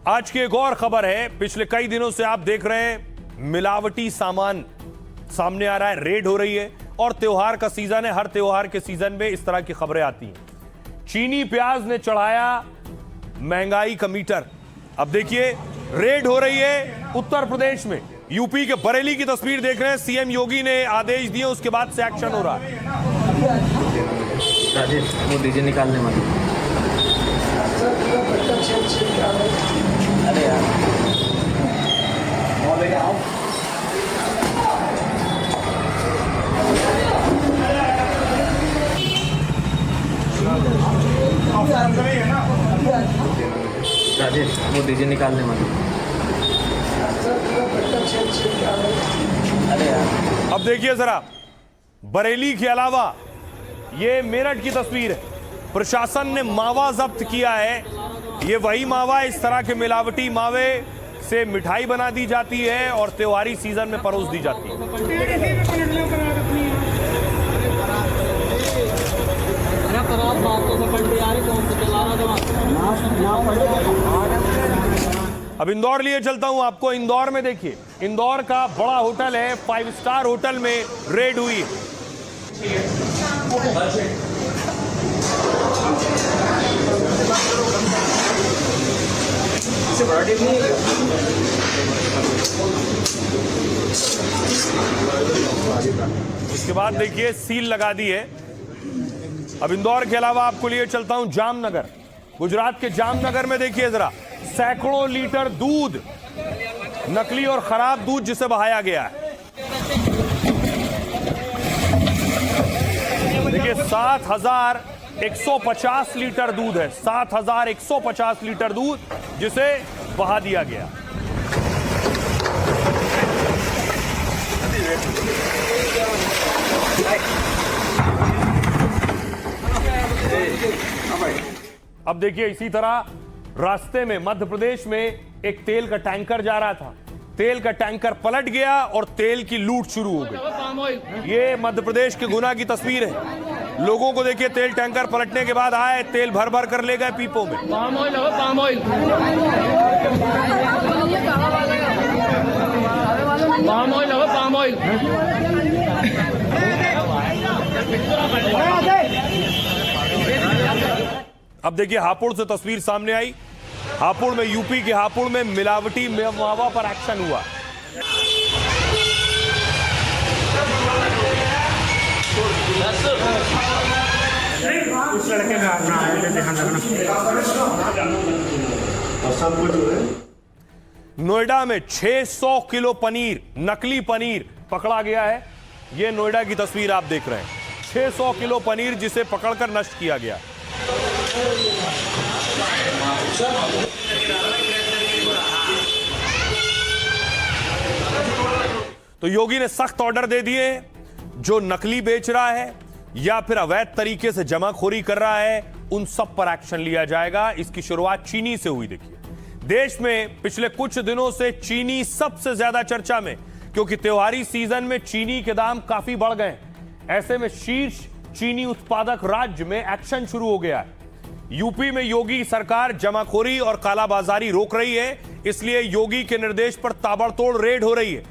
आज की एक और खबर है। पिछले कई दिनों से आप देख रहे हैं मिलावटी सामान सामने आ रहा है, रेड हो रही है और त्योहार का सीजन है। हर त्योहार के सीजन में इस तरह की खबरें आती हैं। चीनी प्याज ने चढ़ाया महंगाई का मीटर। अब देखिए रेड हो रही है उत्तर प्रदेश में। यूपी के बरेली की तस्वीर देख रहे हैं। सीएम योगी ने आदेश दिए, उसके बाद से एक्शन हो रहा है। राजेश वो डीजे निकालने वाले। अरे यार राजेश वो डीजे निकालने वाले। अरे यार अब देखिए जरा, बरेली के अलावा ये मेरठ की तस्वीर है। प्रशासन ने मावा जब्त किया है। ये वही मावा, इस तरह के मिलावटी मावे से मिठाई बना दी जाती है और त्योहारी सीजन में परोस दी जाती है। अब इंदौर लिए चलता हूं आपको। इंदौर में देखिए, इंदौर का बड़ा होटल है, 5 स्टार होटल में रेड हुई है। इसके बाद देखिए सील लगा दी है। अब इंदौर के अलावा आपको लिए चलता हूं जामनगर। गुजरात के जामनगर में देखिए जरा, सैकड़ों लीटर दूध, नकली और खराब दूध जिसे बहाया गया है। देखिए 7,150 लीटर दूध है, 7,150 लीटर दूध जिसे बहा दिया गया। अब देखिए इसी तरह रास्ते में मध्य प्रदेश में एक तेल का टैंकर जा रहा था। तेल का टैंकर पलट गया और तेल की लूट शुरू हो गई। ये मध्य प्रदेश के गुना की तस्वीर है। लोगों को देखिए, तेल टैंकर पलटने के बाद आए, तेल भर भर कर ले गए पीपों में। पाम ऑयल लगा, पाम ऑयल, पाम ऑयल लगा, पाम ऑयल। अब देखिए हापुड़ से तस्वीर सामने आई। हापुड़ में, यूपी के हापुड़ में मिलावटी मावा पर एक्शन हुआ। उस लड़के का अपना ध्यान रखना। नोएडा में 600 किलो पनीर, नकली पनीर पकड़ा गया है। यह नोएडा की तस्वीर आप देख रहे हैं। 600 किलो पनीर जिसे पकड़कर नष्ट किया गया। तो योगी ने सख्त ऑर्डर दे दिए, जो नकली बेच रहा है या फिर अवैध तरीके से जमाखोरी कर रहा है, उन सब पर एक्शन लिया जाएगा। इसकी शुरुआत चीनी से हुई। देखिए देश में पिछले कुछ दिनों से चीनी सबसे ज्यादा चर्चा में, क्योंकि त्योहारी सीजन में चीनी के दाम काफी बढ़ गए। ऐसे में शीर्ष चीनी उत्पादक राज्य में एक्शन शुरू हो गया है। यूपी में योगी सरकार जमाखोरी और कालाबाजारी रोक रही है, इसलिए योगी के निर्देश पर ताबड़तोड़ रेड हो रही है।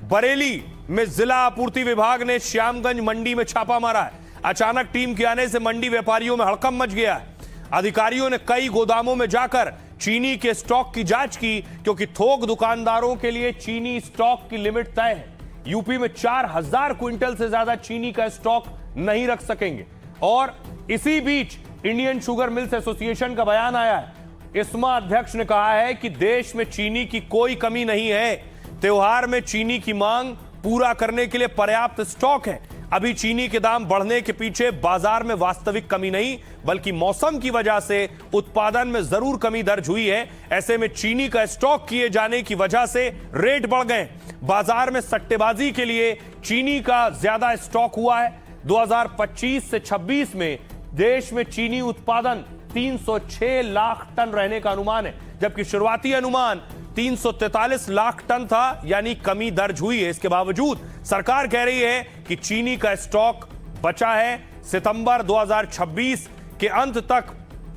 बरेली में जिला आपूर्ति विभाग ने श्यामगंज मंडी में छापा मारा है। अचानक टीम के आने से मंडी व्यापारियों में हड़कंप मच गया है। अधिकारियों ने कई गोदामों में जाकर चीनी के स्टॉक की जांच की, क्योंकि थोक दुकानदारों के लिए चीनी स्टॉक की लिमिट तय है। यूपी में 4,000 क्विंटल से ज्यादा चीनी का स्टॉक नहीं रख सकेंगे। और इसी बीच इंडियन शुगर मिल्स एसोसिएशन का बयान आया है। इस्मा अध्यक्ष ने कहा है कि देश में चीनी की कोई कमी नहीं है। त्योहार में चीनी की मांग पूरा करने के लिए पर्याप्त स्टॉक है। अभी चीनी के दाम बढ़ने के पीछे बाजार में वास्तविक कमी नहीं, बल्कि मौसम की वजह से उत्पादन में जरूर कमी दर्ज हुई है। ऐसे में चीनी का स्टॉक किए जाने की वजह से रेट बढ़ गए। बाजार में सट्टेबाजी के लिए चीनी का ज्यादा स्टॉक हुआ है। 2025 से 26 में देश में चीनी उत्पादन 306 लाख टन रहने का अनुमान है, जबकि शुरुआती अनुमान 343 लाख टन था, यानी कमी दर्ज हुई है। इसके बावजूद सरकार कह रही है कि चीनी का स्टॉक बचा है। सितंबर 2026 के अंत तक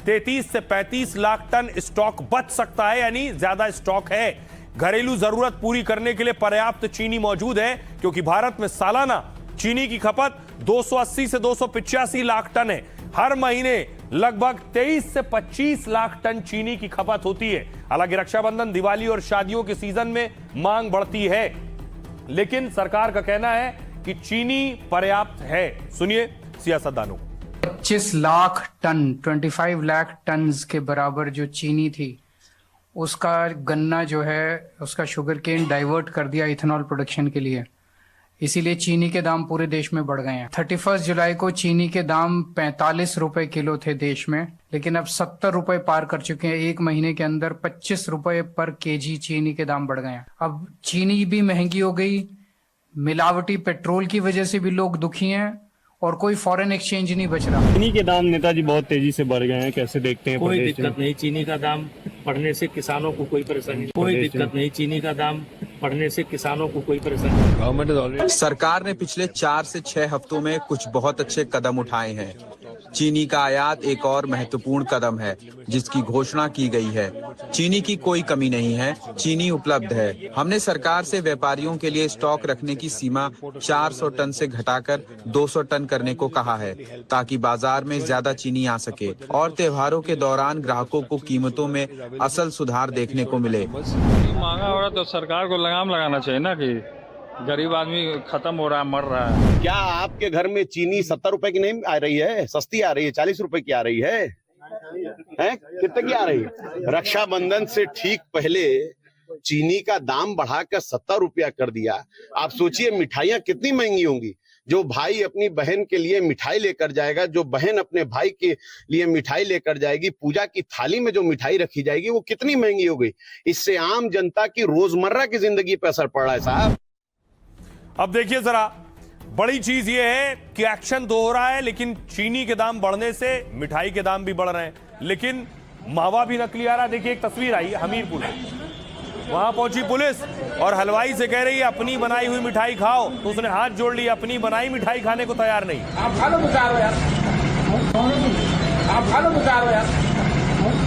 33 से 35 लाख टन स्टॉक बच सकता है, यानी ज्यादा स्टॉक है। घरेलू जरूरत पूरी करने के लिए पर्याप्त चीनी मौजूद है, क्योंकि भारत में सालाना चीनी की खपत 280 से 285 लाख टन है। हर महीने लगभग 23 से 25 लाख टन चीनी की खपत होती है। हालांकि रक्षाबंधन, दिवाली और शादियों के सीजन में मांग बढ़ती है, लेकिन सरकार का कहना है कि चीनी पर्याप्त है। सुनिए सियासतदानों। 25 लाख टन 25 लाख टन के बराबर जो चीनी थी, उसका गन्ना जो है उसका शुगर केन डाइवर्ट कर दिया इथेनॉल प्रोडक्शन के लिए, इसीलिए चीनी के दाम पूरे देश में बढ़ गए हैं। 31 जुलाई को चीनी के दाम 45 रुपए किलो थे देश में, लेकिन अब 70 रुपए पार कर चुके हैं। एक महीने के अंदर 25 रुपए पर केजी चीनी के दाम बढ़ गए हैं। अब चीनी भी महंगी हो गई, मिलावटी पेट्रोल की वजह से भी लोग दुखी हैं और कोई फॉरेन एक्सचेंज नहीं बच रहा। चीनी के दाम नेताजी बहुत तेजी से बढ़ गए हैं, कैसे देखते हैं? कोई प्रदेश में? दिक्कत नहीं, चीनी का दाम बढ़ने से किसानों को कोई परेशानी नहीं। कोई दिक्कत नहीं, चीनी का दाम बढ़ने से किसानों को कोई परेशानी नहीं। सरकार ने पिछले 4 से 6 हफ्तों में कुछ बहुत अच्छे कदम उठाए हैं। चीनी का आयात एक और महत्वपूर्ण कदम है जिसकी घोषणा की गई है। चीनी की कोई कमी नहीं है, चीनी उपलब्ध है। हमने सरकार से व्यापारियों के लिए स्टॉक रखने की सीमा 400 टन से घटाकर 200 टन करने को कहा है, ताकि बाजार में ज्यादा चीनी आ सके और त्योहारों के दौरान ग्राहकों को कीमतों में असल सुधार देखने को मिले। महंगा हो रहा तो सरकार को लगाम लगाना चाहिए ना, कि गरीब आदमी खत्म हो रहा है, मर रहा है। क्या आपके घर में चीनी 70 रुपए की नहीं आ रही है? सस्ती आ रही है, 40 रुपए की आ रही है, हैं? कितने की आ रही है? रक्षाबंधन से ठीक पहले चीनी का दाम बढ़ाकर 70 रुपया कर दिया। आप सोचिए मिठाइयाँ कितनी महंगी होंगी। जो भाई अपनी बहन के लिए मिठाई लेकर जाएगा, जो बहन अपने भाई के लिए मिठाई लेकर जाएगी, पूजा की थाली में जो मिठाई रखी जाएगी वो कितनी महंगी हो गई। इससे आम जनता की रोजमर्रा की जिंदगी पर असर पड़ रहा है साहब। अब देखिए जरा, बड़ी चीज यह है कि एक्शन तो हो रहा है, लेकिन चीनी के दाम बढ़ने से मिठाई के दाम भी बढ़ रहे हैं, लेकिन मावा भी नकली आ रहा है। देखिए एक तस्वीर आई हमीरपुर में, वहां पहुंची पुलिस और हलवाई से कह रही है अपनी बनाई हुई मिठाई खाओ, तो उसने हाथ जोड़ लिया, अपनी बनाई मिठाई खाने को तैयार नहीं। आप खा लो बुकार यार, आप खा लो बुकार यार,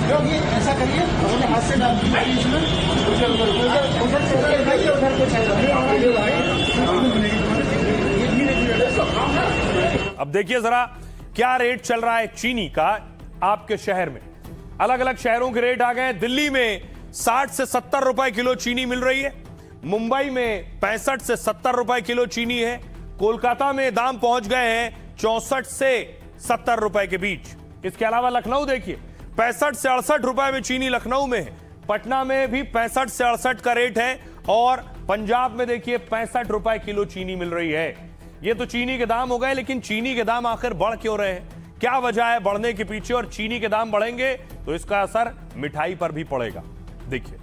क्योंकि ऐसा करिए अपने हाथ से डाल अब देखिए जरा क्या रेट चल रहा है चीनी का आपके शहर में। अलग अलग शहरों के रेट आ गए। दिल्ली में 60 से 70 रुपए किलो चीनी मिल रही है, मुंबई में 65 से 70 रुपए किलो चीनी है, कोलकाता में दाम पहुंच गए हैं 64 से 70 रुपए के बीच। इसके अलावा लखनऊ देखिए 65 से 68 रुपए में चीनी लखनऊ में है, पटना में भी 65 से 68 का रेट है, और पंजाब में देखिए 65 रुपए किलो चीनी मिल रही है। ये तो चीनी के दाम हो गए, लेकिन चीनी के दाम आखिर बढ़ क्यों रहे हैं? क्या वजह है बढ़ने के पीछे? और चीनी के दाम बढ़ेंगे तो इसका असर मिठाई पर भी पड़ेगा। देखिए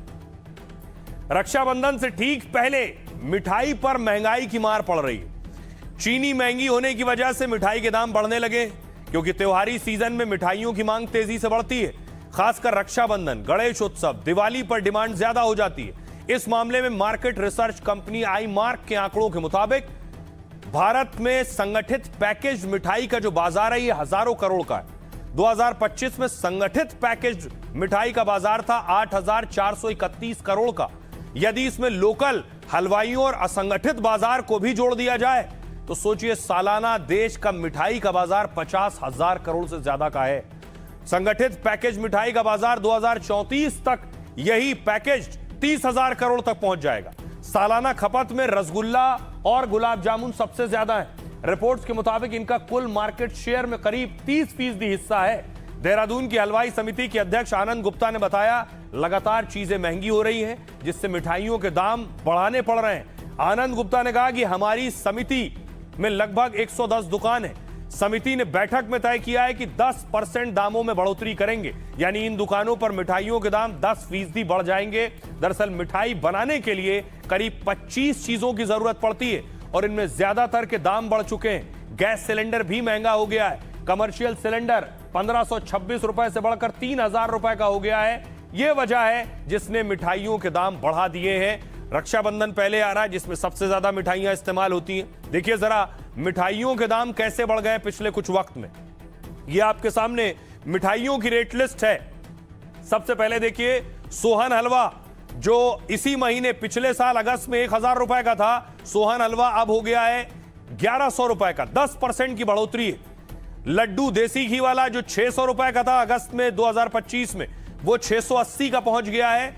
रक्षाबंधन से ठीक पहले मिठाई पर महंगाई की मार पड़ रही है। चीनी महंगी होने की वजह से मिठाई के दाम बढ़ने लगे, क्योंकि त्योहारी सीजन में मिठाइयों की मांग तेजी से बढ़ती है। खासकर रक्षाबंधन, गणेश उत्सव, दिवाली पर डिमांड ज्यादा हो जाती है। इस मामले में market research company I mark के आंकड़ों के मुताबिक भारत में संगठित पैकेज मिठाई का जो बाजार है ये हजारों करोड़ का है। 2025 में संगठित पैकेज मिठाई का बाजार था 8,431 करोड़ का। यदि इसमें लोकल हलवाइयों और असंगठित बाजार को भी जोड़ दिया जाए तो सोचिए सालाना देश का मिठाई का बाजार 50,000 करोड़ से ज्यादा का है। संगठित पैकेज मिठाई का बाजार 2034 तक यही पैकेज 30,000 करोड़ तक पहुंच जाएगा। सालाना खपत में रसगुल्ला और गुलाब जामुन सबसे ज्यादा है। रिपोर्ट्स के मुताबिक इनका कुल मार्केट शेयर में करीब 30% हिस्सा है। देहरादून की हलवाई समिति के अध्यक्ष आनंद गुप्ता ने बताया, लगातार चीजें महंगी हो रही हैं, जिससे मिठाइयों के दाम बढ़ाने पड़ रहे हैं। आनंद गुप्ता ने कहा कि हमारी समिति में लगभग 110 दुकान है। समिति ने बैठक में तय किया है कि 10% दामों में बढ़ोतरी करेंगे, यानी इन दुकानों पर मिठाइयों के दाम 10% बढ़ जाएंगे। दरअसल मिठाई बनाने के लिए करीब 25 चीजों की जरूरत पड़ती है और इनमें ज्यादातर के दाम बढ़ चुके हैं। गैस सिलेंडर भी महंगा हो गया है। कमर्शियल सिलेंडर 1526 रुपए से बढ़कर 3,000 रुपए का हो गया है। यह वजह है जिसने मिठाइयों के दाम बढ़ा दिए हैं। रक्षाबंधन पहले आ रहा है, जिसमें सबसे ज्यादा मिठाइयां इस्तेमाल होती हैं। देखिए जरा मिठाइयों के दाम कैसे बढ़ गए पिछले कुछ वक्त में। ये आपके सामने मिठाइयों की रेट लिस्ट है। सबसे पहले देखिए सोहन हलवा, जो इसी महीने पिछले साल अगस्त में 1000 रुपए का था, सोहन हलवा अब हो गया है 1100 रुपए का, 10% की बढ़ोतरी है। लड्डू देसी घी वाला जो 600 रुपए का था अगस्त में 2025 में, वो 680 का पहुंच गया है,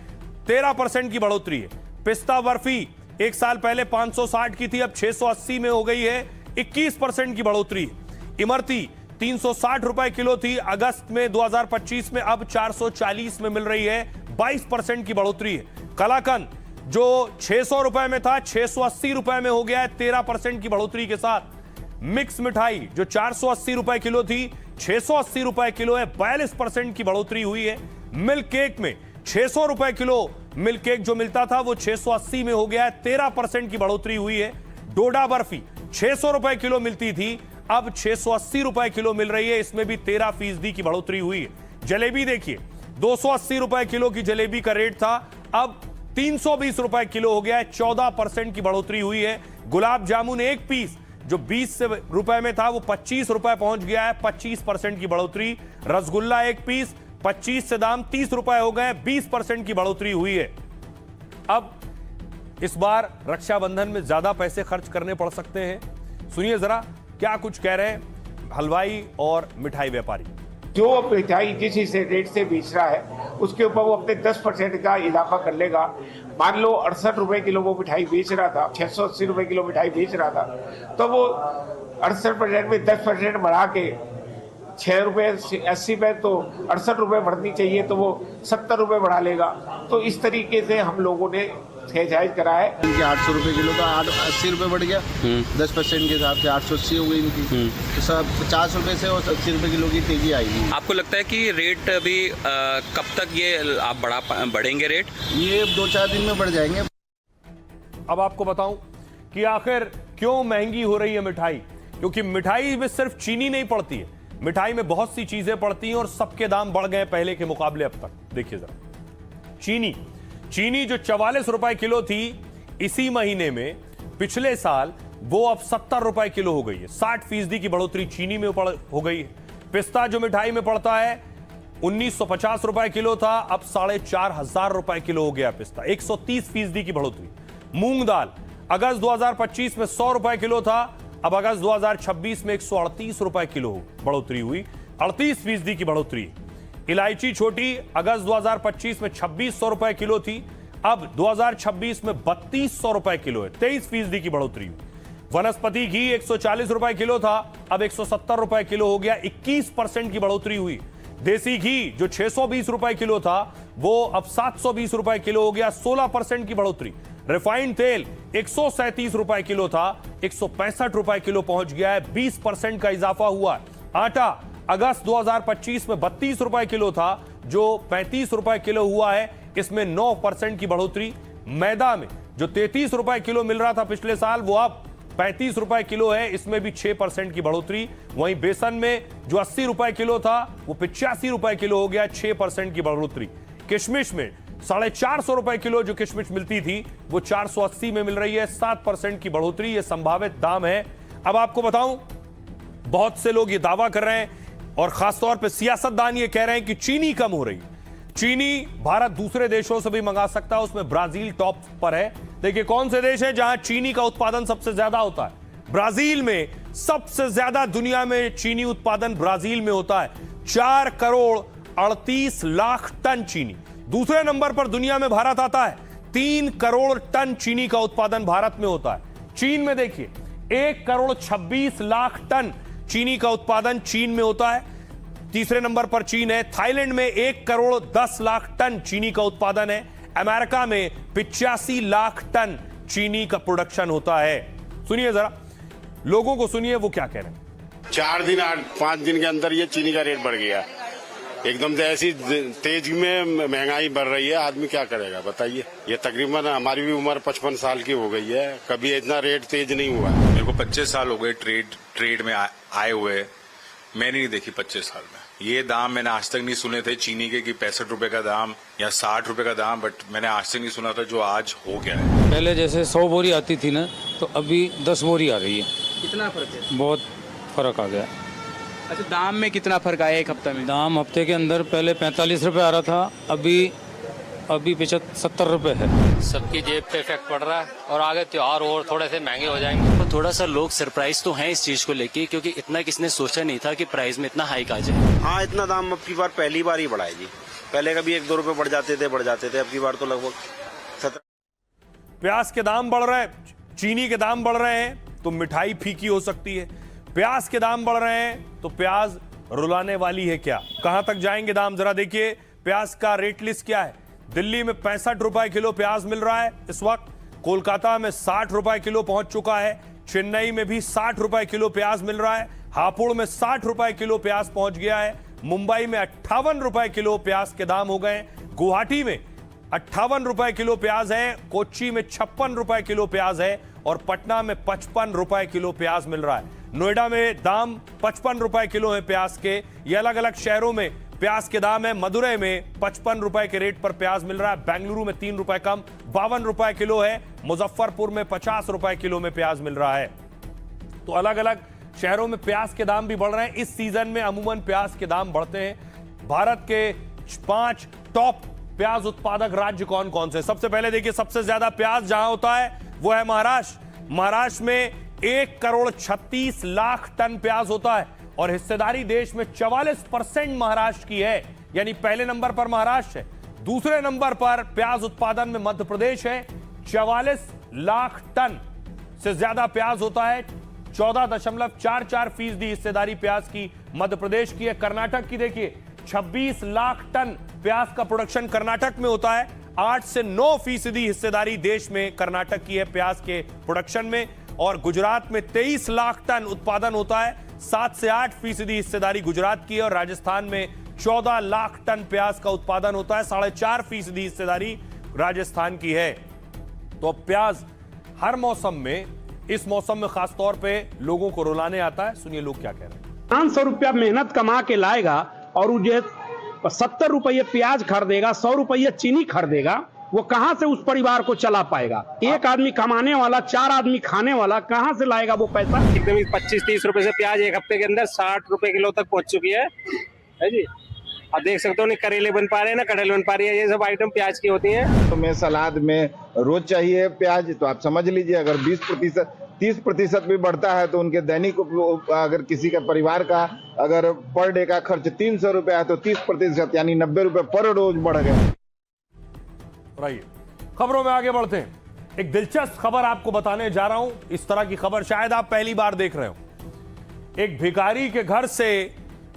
13% की बढ़ोतरी है। पिस्ता बर्फी एक साल पहले 560 की थी, अब 680 में हो गई है, 21% की बढ़ोतरी है। इमरती 360 रुपए किलो थी अगस्त में 2025 में, अब 440 में मिल रही है, 22% की बढ़ोतरी है। कलाकंद जो 600 रुपए में था 680 रुपए में हो गया है, 13% की बढ़ोतरी के साथ। मिक्स मिठाई जो 480 रुपए किलो थी 680 रुपए किलो है, 42% की बढ़ोतरी हुई है। मिल्क केक में 600 रुपए किलो मिल्क केक जो मिलता था वो 680 में हो गया है, 13% की बढ़ोतरी हुई है। डोडा बर्फी 600 रुपए किलो मिलती थी, अब 680 रुपए किलो मिल रही है, इसमें भी 13% की बढ़ोतरी हुई है। जलेबी देखिए 280 रुपए किलो की जलेबी का रेट था, अब 320 रुपए किलो हो गया है, 14% की बढ़ोतरी हुई है। गुलाब जामुन एक पीस जो 20 रुपए में था वो 25 रुपए पहुंच गया है, 25% की बढ़ोतरी। रसगुल्ला एक पीस 25 से दाम 30 रुपए हो गए, 20% की बढ़ोतरी हुई है। अब इस बार रक्षाबंधन में ज्यादा पैसे खर्च करने पड़ सकते हैं। सुनिए जरा क्या कुछ कह रहे हैं हलवाई और मिठाई व्यापारी। जो मिठाई जिस रेट से बेच रहा है उसके ऊपर वो अपने 10% का इजाफा कर लेगा। मान लो 68 रुपए किलो वो मिठाई बेच रहा था, 680 रुपए किलो मिठाई बेच रहा था, तो वो 68% में 10% बढ़ा के 6 रुपए 80 पे तो 68 रुपए बढ़नी चाहिए, तो वो 70 रुपए बढ़ा लेगा। तो इस तरीके से हम लोगों ने जायज करा है। इनके 800 रुपए किलो का 80 रुपए बढ़ गया, 10% के हिसाब से 880 हो गई इनकी। तो सब 50 रुपए से और 80 रुपए किलो की तेजी आएगी। आपको लगता है कि रेट अभी कब तक ये आप बढ़ेंगे रेट? ये 2-4 दिन में बढ़ जाएंगे। अब आपको बताऊं कि आखिर क्यों महंगी हो रही है मिठाई, क्योंकि मिठाई में सिर्फ चीनी नहीं पड़ती है, मिठाई में बहुत सी चीजें पड़ती हैं और सबके दाम बढ़ गए पहले के मुकाबले अब तक। देखिए जरा चीनी जो 44 रुपए किलो थी इसी महीने में, पिछले साल वो अब 70 रुपए किलो हो गई है, 60% की बढ़ोतरी चीनी में हो गई है। पिस्ता जो मिठाई में पड़ता है 1950 रुपए किलो था, अब 4500 रुपए किलो हो गया पिस्ता, 130% की बढ़ोतरी। मूंग दाल अगस्त 2025 में 100 रुपए किलो था, अब अगस्त 2026 में 138 रुपए किलो बढ़ोतरी हुई, 38% की बढ़ोतरी। इलायची छोटी अगस्त 2025 में 2600 रुपए किलो थी, अब 2026 में 3200 रुपए किलो है, 23% की बढ़ोतरी हुई। वनस्पति घी 140 रुपए किलो था, अब 170 रुपए किलो हो गया, 21% की बढ़ोतरी हुई। देसी घी जो 620 रुपए किलो था वो अब 720 रुपए किलो हो गया, 16% की बढ़ोतरी। रिफाइंड तेल 137 रुपए किलो था, 165 रुपए किलो पहुंच गया है, 20% का इजाफा हुआ है। आटा अगस्त 2025 में 32 रुपए किलो था, जो 35 रुपए किलो हुआ है, इसमें 9% की बढ़ोतरी। मैदा में जो 33 रुपए किलो मिल रहा था पिछले साल वो अब 35 रुपए किलो है, इसमें भी 6% की बढ़ोतरी। वहीं बेसन में जो 80 रुपए किलो था वो 85 रुपए किलो हो गया, 6% की बढ़ोतरी। किशमिश में 450 रुपए किलो जो किशमिश मिलती थी वो 480 में मिल रही है, 7% की बढ़ोतरी। ये संभावित दाम है। अब आपको बताऊं, बहुत से लोग ये दावा कर रहे हैं और खासतौर पे सियासतदान ये कह रहे हैं कि चीनी कम हो रही। चीनी भारत दूसरे देशों से भी मंगा सकता है, उसमें ब्राजील टॉप पर है। देखिए कौन से देश है जहां चीनी का उत्पादन सबसे ज्यादा होता है। ब्राजील में सबसे ज्यादा दुनिया में चीनी उत्पादन ब्राजील में होता है, 4 करोड़ 38 लाख टन चीनी। दूसरे नंबर पर दुनिया में भारत आता है, 3 करोड़ टन चीनी का उत्पादन भारत में होता है। चीन में देखिए 1 करोड़ 26 लाख टन चीनी का उत्पादन चीन में होता है, तीसरे नंबर पर चीन है। थाईलैंड में 1 करोड़ 10 लाख टन चीनी का उत्पादन है। अमेरिका में 85 लाख टन चीनी का प्रोडक्शन होता है। सुनिए जरा, लोगों को सुनिए वो क्या कह रहे हैं। 4 दिन 5 दिन के अंदर ये चीनी का रेट बढ़ गया एकदम से, ऐसी तेज में महंगाई बढ़ रही है, आदमी क्या करेगा बताइए। ये तकरीबन हमारी भी उम्र 55 साल की हो गई है, कभी इतना रेट तेज नहीं हुआ। मेरे को 25 साल हो गए ट्रेड में आए हुए, मैंने नहीं देखी 25 साल में ये दाम। मैंने आज तक नहीं सुने थे चीनी के कि 65 रुपए का दाम या 60 रुपए का दाम, बट मैंने आज तक नहीं सुना था जो आज हो गया है। पहले जैसे 100 बोरी आती थी ना, तो अभी 10 बोरी आ रही है। कितना फर्क है? बहुत फर्क आ गया। अच्छा, दाम में कितना फर्क आया एक हफ्ते में? दाम हफ्ते के अंदर पहले 45 रुपए आ रहा था, अभी 70 रुपए है। सबकी जेब पे इफेक्ट पड़ रहा है और आगे त्योहार और थोड़े से महंगे हो जाएंगे। तो थोड़ा सा लोग सरप्राइज तो हैं इस चीज को लेके, क्योंकि इतना किसने सोचा नहीं था कि प्राइस में इतना हाइक आ जाए। हाँ, इतना दाम अब की बार पहली बार ही बढ़ा है जी। पहले कभी 1-2 रुपए बढ़ जाते थे, अब की बार तो लगभग 17। प्याज के दाम बढ़ रहे हैं, चीनी के दाम बढ़ रहे हैं तो मिठाई फीकी हो सकती है। प्याज के दाम बढ़ रहे हैं तो प्याज रुलाने वाली है क्या? कहां तक जाएंगे दाम? जरा देखिए प्याज का रेट लिस्ट क्या है। दिल्ली में 65 रुपए किलो प्याज मिल रहा है इस वक्त। कोलकाता में 60 रुपए किलो पहुंच चुका है। चेन्नई में भी 60 रुपए किलो प्याज मिल रहा है। हापुड़ में 60 रुपए किलो प्याज पहुंच गया है। मुंबई में 58 रुपए किलो प्याज के दाम हो गए। गुवाहाटी में 58 रुपए किलो प्याज है। कोच्चि में 56 रुपए किलो प्याज है और पटना में 55 रुपए किलो प्याज मिल रहा है। नोएडा में दाम 55 रुपए किलो है प्याज के। ये अलग अलग शहरों में प्याज के दाम है। मदुरई में 55 रुपए के रेट पर प्याज मिल रहा है। बेंगलुरु में 3 रुपए कम 52 रुपए किलो है। मुजफ्फरपुर में 50 रुपए किलो में प्याज मिल रहा है। तो अलग अलग शहरों में प्याज के दाम भी बढ़ रहे हैं। इस सीजन में अमूमन प्याज के दाम बढ़ते हैं। भारत के 5 टॉप प्याज उत्पादक राज्य कौन कौन से? सबसे पहले देखिए, सबसे ज्यादा प्याज जहां होता है वो है महाराष्ट्र। महाराष्ट्र में 1,36,00,000 टन प्याज होता है और हिस्सेदारी देश में 44% महाराष्ट्र की है, यानी पहले नंबर पर महाराष्ट्र है। दूसरे नंबर पर प्याज उत्पादन में मध्य प्रदेश है। 44 लाख टन से ज्यादा प्याज होता है। 14.44% हिस्सेदारी प्याज की मध्य प्रदेश की है। कर्नाटक की देखिए, 26 लाख टन प्याज का प्रोडक्शन कर्नाटक में होता है। 8 से 9% हिस्सेदारी देश में कर्नाटक की है प्याज के प्रोडक्शन में। और गुजरात में 23 लाख टन उत्पादन होता है। 7 से 8% हिस्सेदारी गुजरात की है। और राजस्थान में 14 लाख टन प्याज का उत्पादन होता है। 4.5% हिस्सेदारी राजस्थान की है। तो प्याज हर मौसम में, इस मौसम में खास तौर पे लोगों को रुलाने आता है। सुनिए लोग क्या कह रहे हैं। 500 रुपया मेहनत कमा के लाएगा और मुझे 70 रुपये प्याज खरीदेगा, 100 रुपये चीनी खरीदेगा, वो कहां से उस परिवार को चला पाएगा? एक आदमी कमाने वाला, 4 आदमी खाने वाला, कहां से लाएगा वो पैसा? एकदम 25-30 रुपए से प्याज एक हफ्ते के अंदर 60 रुपए किलो तक पहुंच चुकी है जी। अब देख सकते हो, नहीं करेले बन पा रहे हैं ना कटहल बन पा रही है। ये सब आइटम प्याज की होती है। तो मैं सलाद में रोज चाहिए प्याज, तो आप समझ लीजिए अगर 20% 30% भी बढ़ता है तो उनके दैनिक अगर किसी का परिवार का अगर पर डे का खर्च 300 रुपए है तो 30% यानी 90 रुपए पर रोज बढ़ गए। रहिए, खबरों में आगे बढ़ते हैं। एक दिलचस्प खबर आपको बताने जा रहा हूं। इस तरह की खबर शायद आप पहली बार देख रहे हो। एक भिखारी के घर से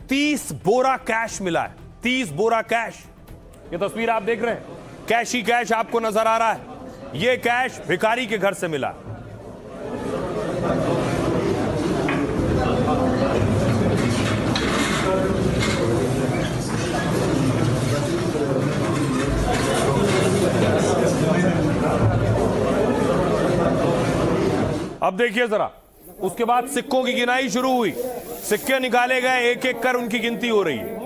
30 बोरा कैश मिला है। 30 बोरा कैश। ये तस्वीर आप देख रहे हैं, कैश ही कैश आपको नजर आ रहा है। ये कैश भिखारी के घर से मिला। अब देखिए जरा, उसके बाद सिक्कों की गिनाई शुरू हुई। सिक्के निकाले गए, एक एक कर उनकी गिनती हो रही है।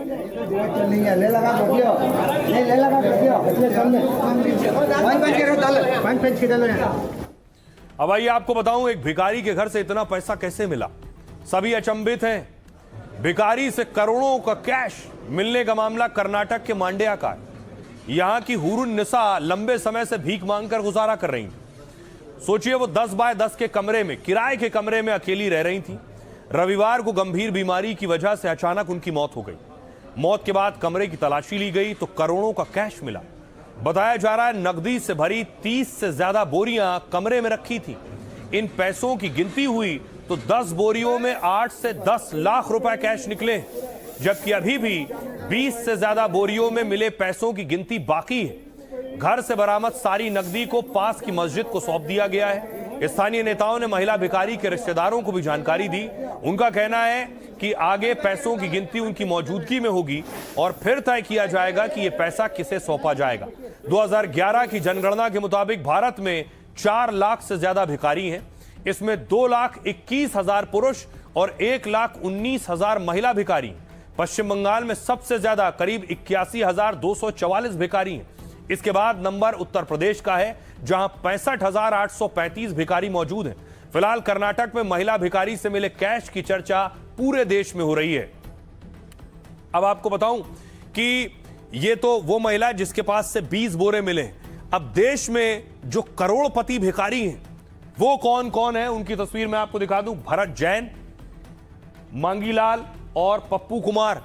अब आइए आपको बताऊं, एक भिखारी के घर से इतना पैसा कैसे मिला। सभी अचंभित हैं। भिखारी से करोड़ों का कैश मिलने का मामला कर्नाटक के मांड्या का है। यहां की हुरुन निसा लंबे समय से भीख मांगकर गुजारा कर रही थी। सोचिए, वो 10 बाय 10 के कमरे में, किराए के कमरे में अकेली रह रही थी। रविवार को गंभीर बीमारी की वजह से अचानक उनकी मौत हो गई। मौत के बाद कमरे की तलाशी ली गई तो करोड़ों का कैश मिला। बताया जा रहा है नकदी से भरी 30 से ज्यादा बोरियां कमरे में रखी थी। इन पैसों की गिनती हुई तो 10 बोरियों में 8 से 10 लाख रुपए कैश निकले, जबकि अभी भी 20 से ज्यादा बोरियों में मिले पैसों की गिनती बाकी है। घर से बरामद सारी नकदी को पास की मस्जिद को सौंप दिया गया है। स्थानीय नेताओं ने महिला भिखारी के रिश्तेदारों को भी जानकारी दी। उनका कहना है कि आगे पैसों की गिनती उनकी मौजूदगी में होगी और फिर तय किया जाएगा कि यह पैसा किसे सौंपा जाएगा। 2011 की जनगणना के मुताबिक भारत में 4 लाख से ज्यादा भिखारी हैं। इसमें 2,21,000 पुरुष और 1,19,000 महिला भिखारी। पश्चिम बंगाल में सबसे ज्यादा करीब 81,244 भिखारी हैं। इसके बाद नंबर उत्तर प्रदेश का है, जहां 65,835 भिखारी मौजूद हैं। फिलहाल कर्नाटक में महिला भिखारी से मिले कैश की चर्चा पूरे देश में हो रही है। अब आपको बताऊं कि ये तो वो महिला जिसके पास से 20 बोरे मिले। अब देश में जो करोड़पति भिखारी हैं वो कौन कौन है, उनकी तस्वीर मैं आपको दिखा दूं। भरत जैन, मांगीलाल और पप्पू कुमार।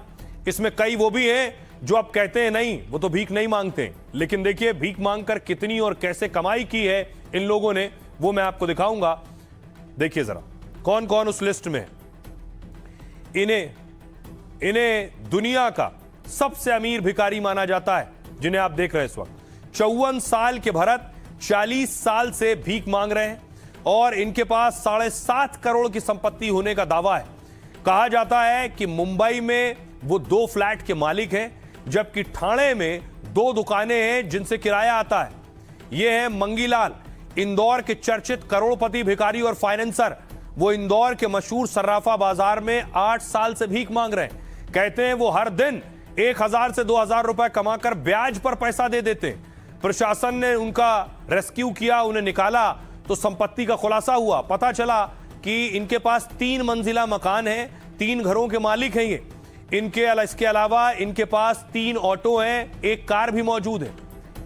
इसमें कई वो भी हैं जो अब कहते हैं नहीं, वो तो भीख नहीं मांगते, लेकिन देखिए भीख मांगकर कितनी और कैसे कमाई की है इन लोगों ने, वो मैं आपको दिखाऊंगा। देखिए जरा कौन कौन उस लिस्ट में है। इन्हें दुनिया का सबसे अमीर भिखारी माना जाता है जिन्हें आप देख रहे हैं इस वक्त। 54 साल के भरत 40 साल से भीख मांग रहे हैं और इनके पास 7.5 करोड़ की संपत्ति होने का दावा है। कहा जाता है कि मुंबई में वो 2 फ्लैट के मालिक हैं, जबकि ठाणे में 2 दुकानें हैं जिनसे किराया आता है। ये है मंगीलाल, इंदौर के चर्चित करोड़पति भिखारी और फाइनेंसर। वो इंदौर के मशहूर सर्राफा बाजार में 8 साल से भीख मांग रहे हैं। कहते हैं वो हर दिन 1000 से 2000 रुपए कमाकर ब्याज पर पैसा दे देते हैं। प्रशासन ने उनका रेस्क्यू किया, उन्हें निकाला तो संपत्ति का खुलासा हुआ। पता चला कि इनके पास 3 मंजिला मकान है, 3 घरों के मालिक हैं ये। इसके अलावा इनके पास 3 ऑटो हैं, 1 कार भी मौजूद है।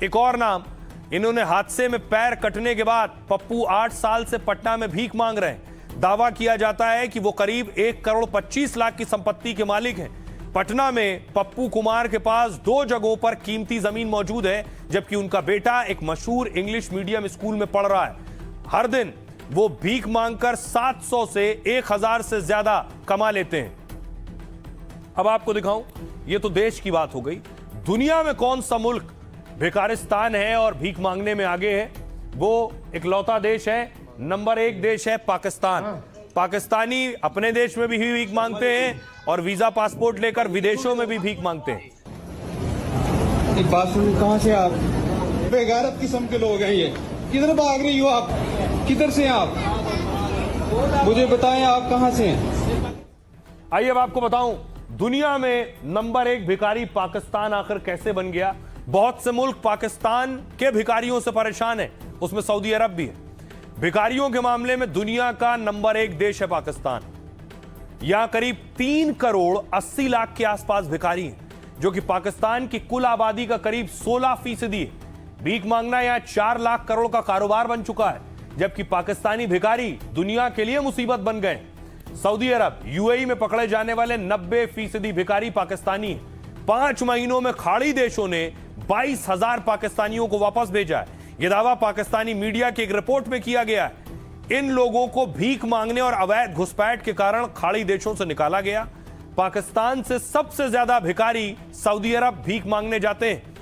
एक और नाम, इन्होंने हादसे में पैर कटने के बाद पप्पू 8 साल से पटना में भीख मांग रहे हैं। दावा किया जाता है कि वो करीब 1 करोड़ 25 लाख की संपत्ति के मालिक हैं। पटना में पप्पू कुमार के पास 2 जगहों पर कीमती जमीन मौजूद है, जबकि उनका बेटा एक मशहूर इंग्लिश मीडियम स्कूल में पढ़ रहा है। हर दिन वो भीख मांगकर 700 से 1000 से ज्यादा कमा लेते हैं। अब आपको दिखाऊं, ये तो देश की बात हो गई। दुनिया में कौन सा मुल्क भिखारिस्तान है और भीख मांगने में आगे है? वो इकलौता देश है, नंबर 1 देश है पाकिस्तान। पाकिस्तानी अपने देश में भी भीख मांगते हैं और वीजा पासपोर्ट लेकर विदेशों में भी भीख मांगते हैं। एक बात सुनिए, कहां से आप? बेगैरत किस्म के लोग हैं ये। किधर भाग रही हो आप? किधर से हैं आप? मुझे बताएं आप कहां से हैं? आइए अब आपको बताऊं, दुनिया में नंबर 1 भिखारी पाकिस्तान आखिर कैसे बन गया। बहुत से मुल्क पाकिस्तान के भिखारियों से परेशान है, उसमें सऊदी अरब भी है। भिखारियों के मामले में दुनिया का नंबर 1 देश है पाकिस्तान। यहां करीब 3 करोड़ 80 लाख के आसपास भिखारी हैं, जो कि पाकिस्तान की कुल आबादी का करीब 16% है। भीख मांगना यहां 4 लाख करोड़ का कारोबार बन चुका है, जबकि पाकिस्तानी भिखारी दुनिया के लिए मुसीबत बन गए। सऊदी अरब, यूएई में पकड़े जाने वाले 90% भिखारी पाकिस्तानी हैं। 5 महीनों में खाड़ी देशों ने 22,000 पाकिस्तानियों को वापस भेजा है। यह दावा पाकिस्तानी मीडिया की एक रिपोर्ट में किया गया है। इन लोगों को भीख मांगने और अवैध घुसपैठ के कारण खाड़ी देशों से निकाला गया। पाकिस्तान से सबसे ज्यादा भिखारी सऊदी अरब भीख मांगने जाते हैं।